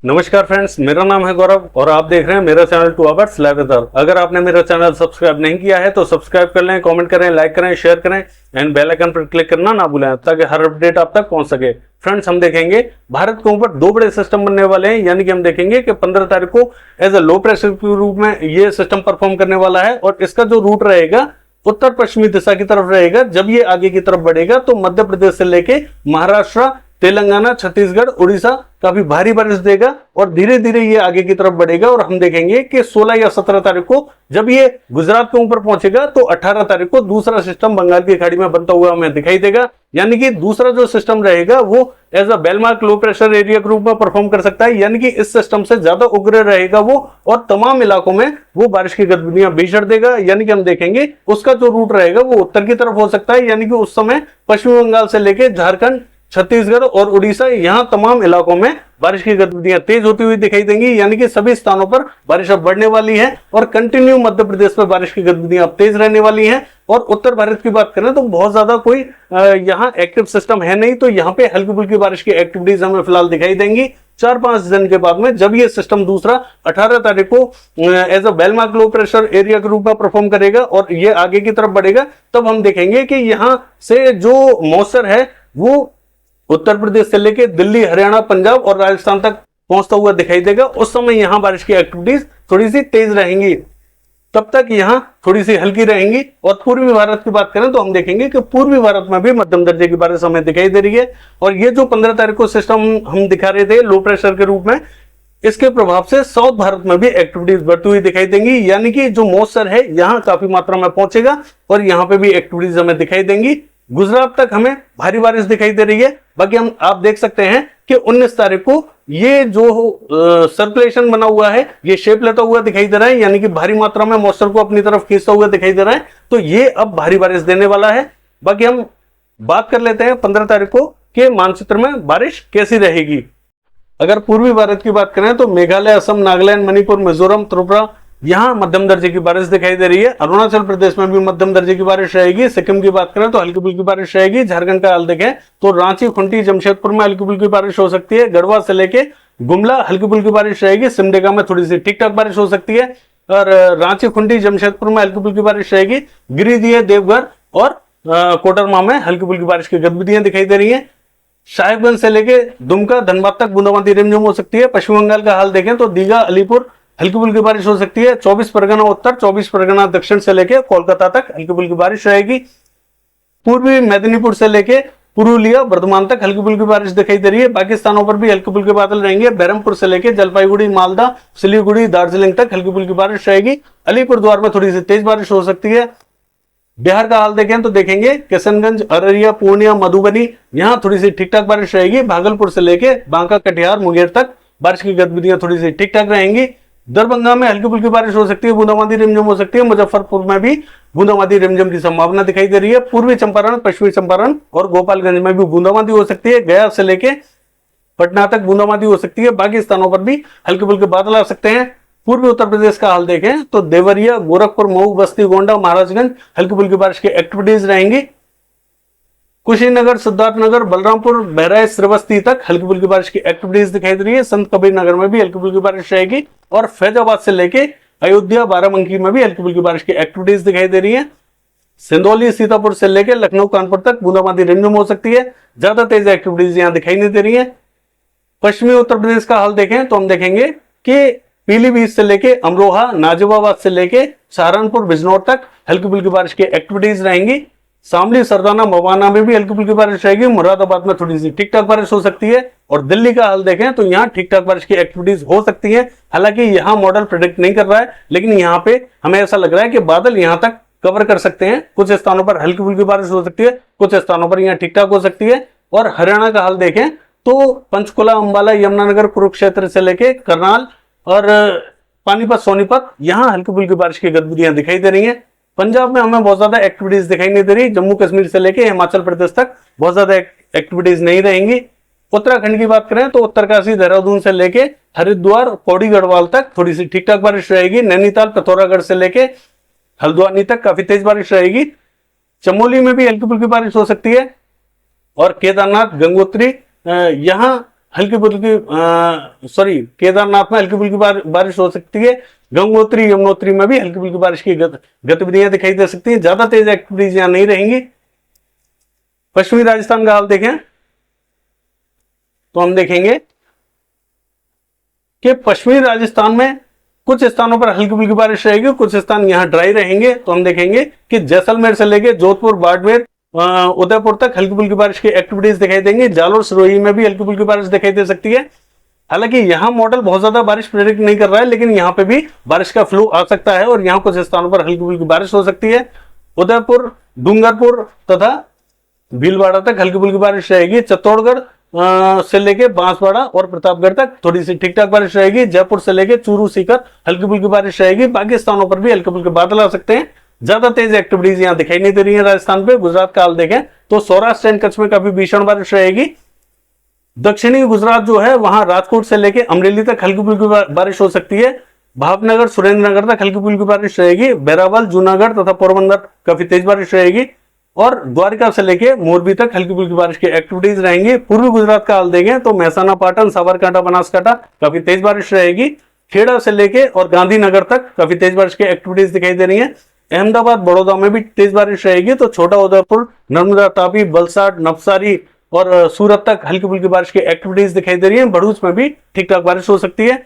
नमस्कार फ्रेंड्स, मेरा नाम है गौरव और आप देख रहे हैं मेरा चैनल 2 आवर्स लाइव वेदर। अगर आपने मेरा चैनल सब्सक्राइब नहीं किया है तो सब्सक्राइब कर लें, कमेंट करें, लाइक करें, शेयर करें एंड बेल आइकन पर क्लिक करना ना भूलें ताकि हर अपडेट आप तक पहुंच सके। फ्रेंड्स, हम देखेंगे भारत के ऊपर दो बड़े सिस्टम बनने वाले हैं, यानी कि हम देखेंगे कि 15 तारीख को एज ए लो प्रेशर के रूप में ये सिस्टम परफॉर्म करने वाला है और इसका जो रूट रहेगा उत्तर पश्चिमी दिशा की तरफ रहेगा। जब ये आगे की तरफ बढ़ेगा तो मध्य प्रदेश से लेके महाराष्ट्र, तेलंगाना, छत्तीसगढ़, उड़ीसा काफी भारी बारिश देगा और धीरे धीरे ये आगे की तरफ बढ़ेगा और हम देखेंगे कि 16 या 17 तारीख को जब ये गुजरात के ऊपर पहुंचेगा तो 18 तारीख को दूसरा सिस्टम बंगाल की खाड़ी में बनता हुआ हमें दिखाई देगा। यानी कि दूसरा जो सिस्टम रहेगा वो as a well marked low pressure area के रूप में परफॉर्म कर सकता है, यानी कि इस सिस्टम से ज्यादा उग्र रहेगा वो और तमाम इलाकों में वो बारिश की गतिविधियां भीषण देगा। यानी कि हम देखेंगे उसका जो रूट रहेगा वो उत्तर की तरफ हो सकता है, यानी कि उस समय पश्चिम बंगाल से लेकर झारखंड, छत्तीसगढ़ और उड़ीसा, यहां तमाम इलाकों में बारिश की गतिविधियां तेज होती हुई दिखाई देंगी। यानी कि सभी स्थानों पर बारिश अब बढ़ने वाली है और कंटिन्यू मध्य प्रदेश में बारिश की गतिविधियां अब तेज रहने वाली हैं। और उत्तर भारत की बात करें तो बहुत ज्यादा कोई यहाँ एक्टिव सिस्टम है नहीं, तो यहाँ पे हल्की फुल्की बारिश की एक्टिविटीज हमें फिलहाल दिखाई देंगी। 4-5 दिन के बाद में जब ये सिस्टम दूसरा 18 तारीख को as a well marked low pressure area के रूप में परफॉर्म करेगा और ये आगे की तरफ बढ़ेगा, तब हम देखेंगे कि यहाँ से जो मॉइस्चर है वो उत्तर प्रदेश से लेके दिल्ली, हरियाणा, पंजाब और राजस्थान तक पहुंचता हुआ दिखाई देगा। उस समय यहां बारिश की एक्टिविटीज थोड़ी सी तेज रहेंगी, तब तक यहां थोड़ी सी हल्की रहेंगी। और पूर्वी भारत की बात करें तो हम देखेंगे कि पूर्वी भारत में भी मध्यम दर्जे की बारिश हमें दिखाई दे रही है। और ये जो 15 तारीख को सिस्टम हम दिखा रहे थे लो प्रेशर के रूप में, इसके प्रभाव से साउथ भारत में भी एक्टिविटीज बढ़ती हुई दिखाई देंगी। यानी कि जो मॉइस्चर है यहाँ काफी मात्रा में पहुंचेगा और यहाँ पे भी एक्टिविटीज हमें दिखाई देंगी। गुजरात तक हमें भारी बारिश दिखाई दे रही है। बाकी हम आप देख सकते हैं कि 19 तारीख को ये जो सर्कुलेशन बना हुआ है ये शेप लेता हुआ दिखाई दे रहा है, यानी कि भारी मात्रा में मॉइस्चर को अपनी तरफ खींचता हुआ दिखाई दे रहा है, तो ये अब भारी बारिश देने वाला है। बाकी हम बात कर लेते हैं 15 तारीख को कि मानचित्र में बारिश कैसी रहेगी। अगर पूर्वी भारत की बात करें तो मेघालय, असम, नागालैंड, मणिपुर, मिजोरम, त्रिपुरा, यहां मध्यम दर्जे की बारिश दिखाई दे रही है। अरुणाचल प्रदेश में भी मध्यम दर्जे की बारिश रहेगी। सिक्किम की बात करें तो हल्की फुल्की बारिश रहेगी। झारखंड का हाल देखें तो रांची, खुंटी, जमशेदपुर में हल्की फुल्की बारिश हो सकती है। गढ़वा से लेके गुमला हल्की फुल्की बारिश रहेगी। सिमडेगा में थोड़ी सी ठीक ठाक बारिश हो सकती है और रांची, खुंटी, जमशेदपुर में हल्की फुल्की बारिश रहेगी। गिरिडीह, देवघर और कोडरमा में हल्की फुल्की बारिश की गतिविधियां दिखाई दे रही है। साहिबगंज से लेके दुमका, धनबाद तक बूंदाबांदी रिमझिम हो सकती है। पश्चिम बंगाल का हाल देखें तो दीघा, अलीपुर हल्की फुल्की बारिश हो सकती है। 24 परगना उत्तर, 24 परगना दक्षिण से लेके कोलकाता तक हल्की फुल्की बारिश रहेगी। पूर्वी मेदिनीपुर से लेके पुरुलिया, बर्धमान तक हल्की फुल्की बारिश दिखाई दे रही है। बाकी स्थानों पर भी हल्के फुल्के बादल रहेंगे। बहरमपुर से लेके जलपाईगुड़ी, मालदा, सिलीगुड़ी, दार्जिलिंग तक हल्की फुल्की बारिश रहेगी। अलीपुरद्वार में थोड़ी सी तेज बारिश हो सकती है। बिहार का हाल देखें तो देखेंगे किशनगंज, अररिया, पूर्णिया, मधुबनी, यहां थोड़ी सी ठीक ठाक बारिश रहेगी। भागलपुर से लेके बांका, कटिहार, मुंगेर तक बारिश की गतिविधियां थोड़ी सी ठीक ठाक रहेंगी। दरभंगा में हल्की फुल्की बारिश हो सकती है, बूंदाबांदी रिमझिम हो सकती है। मुजफ्फरपुर में भी बूंदाबांदी रिमझिम की संभावना दिखाई दे रही है। पूर्वी चंपारण, पश्चिमी चंपारण और गोपालगंज में भी बूंदाबांदी हो सकती है। गया से लेके पटना तक बूंदाबांदी हो सकती है। बाकी स्थानों पर भी हल्के फुल्के बादल आ सकते हैं। पूर्वी उत्तर प्रदेश का हाल देखें तो देवरिया, गोरखपुर, मऊ, बस्ती, गोंडा, महाराजगंज हल्की फुल्की बारिश की एक्टिविटीज रहेंगी। कुशीनगर, सिद्धार्थनगर, बलरामपुर, बहराइच, श्रावस्ती तक हल्की फुल्की बारिश की एक्टिविटीज दिखाई दे रही है। संत कबीर नगर में भी हल्की फुल्की बारिश रहेगी और फैजाबाद से लेके अयोध्या, बाराबंकी में भी हल्की फुल्की बारिश की एक्टिविटीज दिखाई दे रही है। सिंदौली, सीतापुर से लेकर लखनऊ, कानपुर तक बूंदाबांदी रिमझिम हो सकती है। ज्यादा तेज एक्टिविटीज यहाँ दिखाई नहीं दे रही है। पश्चिमी उत्तर प्रदेश का हाल देखें तो हम देखेंगे कि पीलीभीत से लेके अमरोहा, नाजिबाबाद से लेके सहारनपुर, बिजनौर तक हल्की फुल्की बारिश की एक्टिविटीज रहेंगी। शामली, सरदाना, मवाना में भी हल्की फुल्की बारिश रहेगी। मुरादाबाद में थोड़ी सी ठीक ठाक बारिश हो सकती है। और दिल्ली का हाल देखें तो यहाँ ठीक ठाक बारिश की एक्टिविटीज हो सकती है। हालांकि यहाँ मॉडल प्रेडिक्ट नहीं कर रहा है, लेकिन यहाँ पे हमें ऐसा लग रहा है कि बादल यहाँ तक कवर कर सकते हैं। कुछ स्थानों पर हल्की फुल्की बारिश हो सकती है, कुछ स्थानों पर यहाँ ठीक ठाक हो सकती है। और हरियाणा का हाल देखें तो पंचकुला, अंबाला, यमुनानगर, कुरुक्षेत्र से लेके करनाल और पानीपत, सोनीपत, यहाँ हल्की फुल्की बारिश की गतिविधियां दिखाई दे रही हैं। पंजाब में हमें बहुत ज्यादा एक्टिविटीज दिखाई नहीं दे रही। जम्मू कश्मीर से लेके हिमाचल प्रदेश तक बहुत ज्यादा एक्टिविटीज नहीं रहेंगी। उत्तराखंड की बात करें तो उत्तरकाशी, देहरादून से लेके हरिद्वार, पौड़ी, गढ़वाल तक थोड़ी सी ठीक ठाक बारिश रहेगी। नैनीताल, पिथौरागढ़ से लेके हल्द्वानी तक काफी तेज बारिश रहेगी। चमोली में भी हल्की फुल्की बारिश हो सकती है। और केदारनाथ, गंगोत्री, यहाँ हल्की फुल्की सॉरी केदारनाथ में हल्की फुल्की बारिश हो सकती है। गंगोत्री यमुनोत्री में भी हल्की फुल्की बारिश की गतिविधियां दिखाई दे सकती हैं। ज्यादा तेज एक्टिविटीज यहां नहीं रहेंगी। पश्चिमी राजस्थान का हाल देखें तो हम देखेंगे कि पश्चिमी राजस्थान में कुछ स्थानों पर हल्की फुल्की बारिश रहेगी, कुछ स्थान यहां ड्राई रहेंगे। तो हम देखेंगे कि जैसलमेर से लेकर जोधपुर, बाड़मेर, उदयपुर तक हल्की फुल्की बारिश की एक्टिविटीज दिखाई देंगी। जालोर, सिरोही में भी हल्की फुल्की बारिश दिखाई दे सकती है। हालांकि यहां मॉडल बहुत ज्यादा बारिश प्रेडिक्ट नहीं कर रहा है, लेकिन यहां पे भी बारिश का फ्लो आ सकता है और यहां कुछ स्थानों पर हल्की फुल्की बारिश हो सकती है। उदयपुर, डूंगरपुर तथा भीलवाड़ा तक हल्की फुल्की बारिश रहेगी। चित्तौड़गढ़ से लेके बांसवाड़ा और प्रतापगढ़ तक थोड़ी सी ठीक ठाक बारिश रहेगी। जयपुर से लेके चूरू, सीकर हल्की फुल्की बारिश रहेगी। बाकी स्थानों पर भी हल्के फुल्के बादल आ सकते हैं। ज्यादा तेज एक्टिविटीज यहां दिखाई नहीं दे रही है राजस्थान पे। गुजरात का हाल देखें तो सौराष्ट्र एंड कच्छ में काफी भीषण बारिश रहेगी। दक्षिणी गुजरात जो है वहां राजकोट से लेके अमरेली तक हल्की फुल्की बारिश हो सकती है। भावनगर, सुरेंद्रनगर तक हल्की फुल्की बारिश रहेगी। बैरावल, जूनागढ़ तथा पोरबंदर काफी तेज बारिश रहेगी और द्वारका से लेके मोरबी तक हल्की फुल्की बारिश की एक्टिविटीज रहेंगी। पूर्वी गुजरात का हाल देखें तो महसाना, पाटन, साबरकांठा, बनासकांठा काफी तेज बारिश रहेगी। खेड़ा से लेके और गांधीनगर तक काफी तेज बारिश की एक्टिविटीज दिखाई दे रही है। अहमदाबाद, बड़ौदा में भी तेज बारिश रहेगी। तो छोटा उदयपुर, नर्मदा, तापी, वलसाड, नवसारी और सूरत तक हल्की फुल्की बारिश की एक्टिविटीज दिखाई दे रही है। भरूच में भी ठीक ठाक बारिश हो सकती है।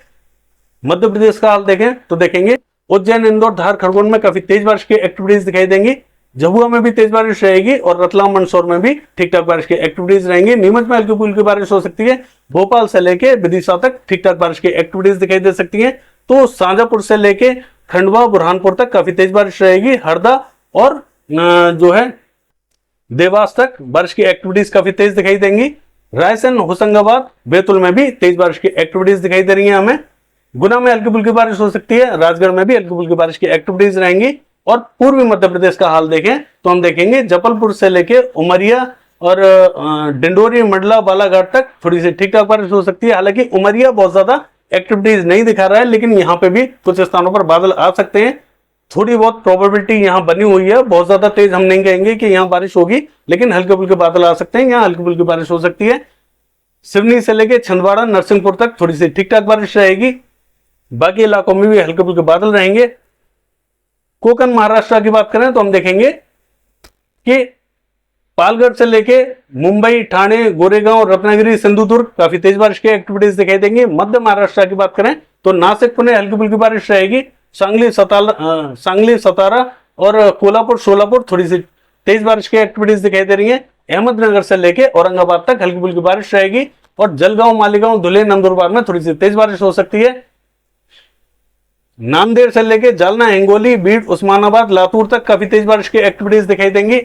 मध्य प्रदेश का हाल देखें तो देखेंगे उज्जैन, इंदौर, धार, खरगोन में काफी तेज बारिश की एक्टिविटीज दिखाई देंगी। झाबुआ में भी तेज बारिश रहेगी और रतलाम, मंदसौर में भी ठीक ठाक बारिश की एक्टिविटीज रहेंगी। नीमच में हल्की फुल्की बारिश हो सकती है। भोपाल से लेके विदिशा तक ठीक ठाक बारिश की एक्टिविटीज दिखाई दे सकती है। तो शाजापुर से लेके खंडवा, बुरहानपुर तक काफी तेज बारिश रहेगी। हरदा और जो है देवास तक बारिश की एक्टिविटीज काफी तेज दिखाई देंगी। रायसेन, होशंगाबाद, बैतूल में भी तेज बारिश की एक्टिविटीज दिखाई दे रही है हमें। गुना में हल्की फुल्की बारिश हो सकती है। राजगढ़ में भी हल्की फुल्की बारिश की एक्टिविटीज रहेंगी। और पूर्वी मध्य प्रदेश का हाल देखें तो हम देखेंगे जबलपुर से लेके उमरिया और डिंडोरी, मंडला, बालाघाट तक थोड़ी सी ठीक ठाक बारिश हो सकती है। हालांकि उमरिया बहुत ज्यादा एक्टिविटीज नहीं दिखा रहा है, लेकिन यहाँ पे भी कुछ स्थानों पर बादल आ सकते हैं। थोड़ी बहुत प्रोबेबिलिटी यहाँ बनी हुई है। बहुत ज्यादा तेज हम नहीं कहेंगे कि यहाँ बारिश होगी, लेकिन हल्के फुल्के बादल आ सकते हैं। यहाँ हल्की फुल्की बारिश हो सकती है। सिवनी से लेके छिंदवाड़ा, नरसिंहपुर तक थोड़ी सी ठीक ठाक बारिश रहेगी। बाकी इलाकों में भी हल्के फुल्के बादल रहेंगे। कोकण महाराष्ट्र की बात करें तो हम देखेंगे कि पालघर से लेके मुंबई, ठाणे, गोरेगांव, रत्नागिरी, सिंधुदुर्ग काफी तेज बारिश की एक्टिविटीज दिखाई देंगी। मध्य महाराष्ट्र की बात करें तो नासिक, पुणे हल्की फुल्की बारिश रहेगी। सांगली, सतारा और कोल्हापुर, सोलापुर थोड़ी सी तेज बारिश की एक्टिविटीज दिखाई दे रही है। अहमदनगर से लेके औरंगाबाद तक हल्की फुल्की बारिश रहेगी और जलगांव, मालीगांव, धुले, नंदुरबार में थोड़ी सी तेज बारिश हो सकती है। नांदेड़ से लेके जालना, हिंगोली, बीड, उस्मानाबाद, लातूर तक काफी तेज बारिश की एक्टिविटीज दिखाई देंगी।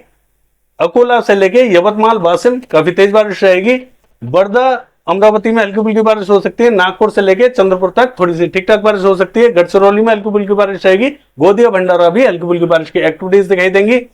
अकोला से लेके यवतमाल, वाशिम काफी तेज बारिश रहेगी। वर्धा, अमरावती में हल्की फुल्की बारिश हो सकती है। नागपुर से लेके चंद्रपुर तक थोड़ी सी ठीक ठाक बारिश हो सकती है। गढ़चिरौली में हल्की फुल्की बारिश रहेगी। गोदिया, भंडारा भी हल्की फुल्की बारिश की एक्टिविटीज दिखाई देंगी।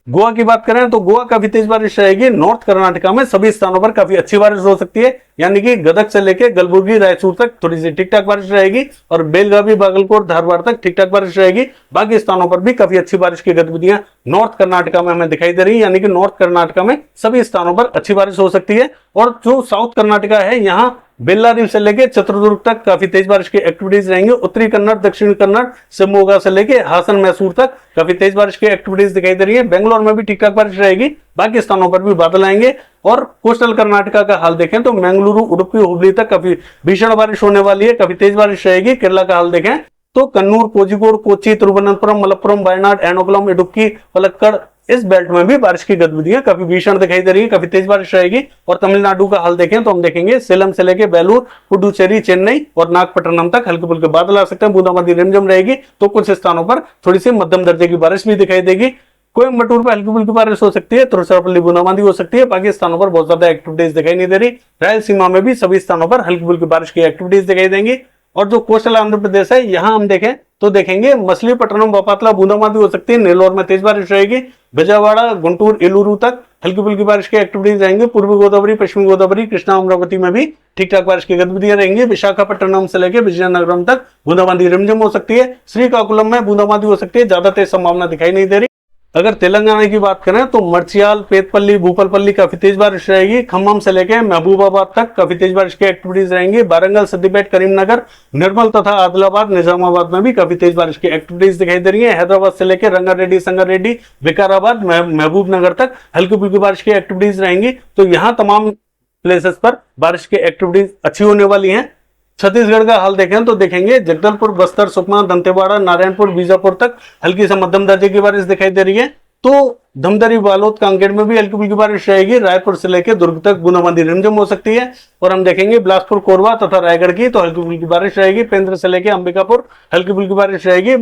गोवा की बात करें तो गोवा काफी तेज बारिश रहेगी। नॉर्थ कर्नाटका में सभी स्थानों पर काफी अच्छी बारिश हो सकती है, यानी कि गदग से लेकर गलबुर्गी, रायचूर तक थोड़ी सी ठीक ठाक बारिश रहेगी और बेलगावी, बागलकोट, धारवाड़ तक ठीक ठाक बारिश रहेगी। बाकी स्थानों पर भी काफी अच्छी बारिश की गतिविधियां नॉर्थ कर्नाटका में हमें दिखाई दे रही है, यानी कि नॉर्थ कर्नाटका में सभी स्थानों पर अच्छी बारिश हो सकती है। और जो साउथ कर्नाटका है, यहाँ बेल्लारी से लेके चित्रदुर्ग तक काफी तेज बारिश की एक्टिविटीज रहेंगी। उत्तरी कन्नड़, दक्षिण कन्नड़, शिवमोगा से लेके हासन, मैसूर तक काफी तेज बारिश की एक्टिविटीज दिखाई दे रही है। बेंगलोर में भी ठीक ठाक बारिश रहेगी। बाकी स्थानों पर भी बादल आएंगे। और कोस्टल कर्नाटका का हाल देखें तो मंगलुरु, उडुपी, हुबली तक काफी भीषण बारिश होने वाली है, काफी तेज बारिश रहेगी। केरला का हाल देखें तो कन्नूर, कोझिकोड, कोच्चि, तिरुवनंतपुरम, मलप्पुरम, वायनाड, एर्नाकुलम, इडुक्की, पलक्कड़ इस बेल्ट में भी बारिश की गतिविधियां काफी भीषण दिखाई दे रही है, काफी तेज बारिश रहेगी। और तमिलनाडु का हाल देखें तो हम देखेंगे सेलम से लेके बेलूर, पुडुचेरी, चेन्नई और नागपट्टनम तक हल्के फुल्के बादल आ सकते हैं। बूंदाबांदी रिमझिम रहेगी। तो कुछ स्थानों पर थोड़ी सी मध्यम दर्जे की बारिश भी दिखाई देगी। कोयम्बटूर पर हल्की फुल्की बारिश हो सकती है। तिरुचिरापल्ली, बूंदाबांदी हो सकती है। बाकी स्थानों पर बहुत ज्यादा एक्टिविटीज दिखाई नहीं दे रही। रायलसीमा में भी सभी स्थानों पर हल्की फुल्की बारिश की एक्टिविटीज दिखाई देंगी। और जो कोस्टल आंध्र प्रदेश है, यहां हम देखें तो देखेंगे मछलीपट्टनम, बपातला, बूंदाबांदी हो सकती है। नेल्लोर में तेज बारिश रहेगी। विजयवाड़ा, गुंटूर, एलूरू तक हल्की फुल्की बारिश की एक्टिविटीज रहेंगी। पूर्वी गोदावरी, पश्चिमी गोदावरी, कृष्णा, अमरावती में भी ठीक ठाक बारिश की गतिविधियां रहेंगी। विशाखापट्टनम से लेकर विजयनगरम तक बूंदाबांदी रिमझिम हो सकती है। श्रीकाकुलम में बूंदाबांदी हो सकती है, ज्यादा तेज संभावना दिखाई नहीं दे रही। अगर तेलंगाना की बात करें तो मर्चियाल, पेतपल्ली, भूपालपल्ली काफी तेज बारिश रहेगी। खम्मम से लेकर महबूबाबाद तक काफी तेज बारिश की एक्टिविटीज रहेंगी। वारंगल, सिद्दीपेट, करीमनगर, निर्मल तथा आदिलाबाद, निजामाबाद में भी काफी तेज बारिश की एक्टिविटीज दिखाई दे रही है। हैदराबाद से लेकर रंगारेड्डी, संगारेड्डी, विकाराबाद, महबूबनगर तक हल्की फुल्की बारिश की एक्टिविटीज रहेंगी। तो यहाँ तमाम प्लेसेस पर बारिश की एक्टिविटीज अच्छी होने वाली हैं। छत्तीसगढ़ का हाल देखें तो देखेंगे जगदलपुर, बस्तर, सुकमा, दंतेवाड़ा, नारायणपुर, बीजापुर तक हल्की से मध्यम दर्जे की बारिश दिखाई दे रही है। तो धमतरी, बालोद, कांकेर में भी हल्की फुल्की बारिश रहेगी। रायपुर से लेकर दुर्ग तक बूंदाबांदी रिमझिम हो सकती है। और हम देखेंगे बिलासपुर, कोरबा तथा रायगढ़ की तो हल्की फुल्की बारिश रहेगी। पेंद्र से लेकर अंबिकापुर हल्की फुल्की बारिश रहेगी।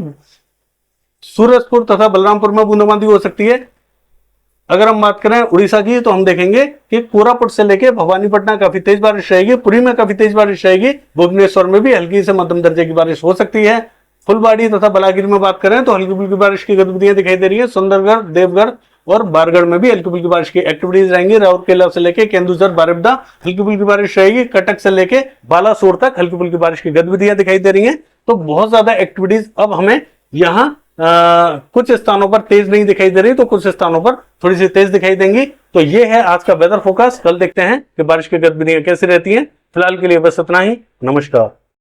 सूरजपुर तथा बलरामपुर में बूंदाबांदी हो सकती है। अगर हम बात करें उड़ीसा की तो हम देखेंगे कि कोरापुट से लेकर भवानीपटना काफी तेज बारिश रहेगी। पुरी में काफी तेज बारिश रहेगी। भुवनेश्वर में भी हल्की से मध्यम दर्जे की बारिश हो सकती है। फुलबाड़ी तथा बलागीर में बात करें तो हल्की फुल्की बारिश की गतिविधियां दिखाई दे रही है। सुंदरगढ़, देवगढ़ और बारगढ़ में भी हल्की फुल्की बारिश की एक्टिविटीज रहेंगी। राउरकेला से लेकर केंदुझर, बारिपदा हल्की फुल्की बारिश रहेगी। कटक से लेकर बालासोर तक हल्की फुल्की बारिश की गतिविधियां दिखाई दे रही है। तो बहुत ज्यादा एक्टिविटीज अब हमें यहाँ कुछ स्थानों पर तेज नहीं दिखाई दे रही, तो कुछ स्थानों पर थोड़ी सी तेज दिखाई देंगी। तो ये है आज का वेदर फोrecast। कल देखते हैं कि बारिश की गतिविधियां कैसी रहती हैं। फिलहाल के लिए बस इतना ही। नमस्कार।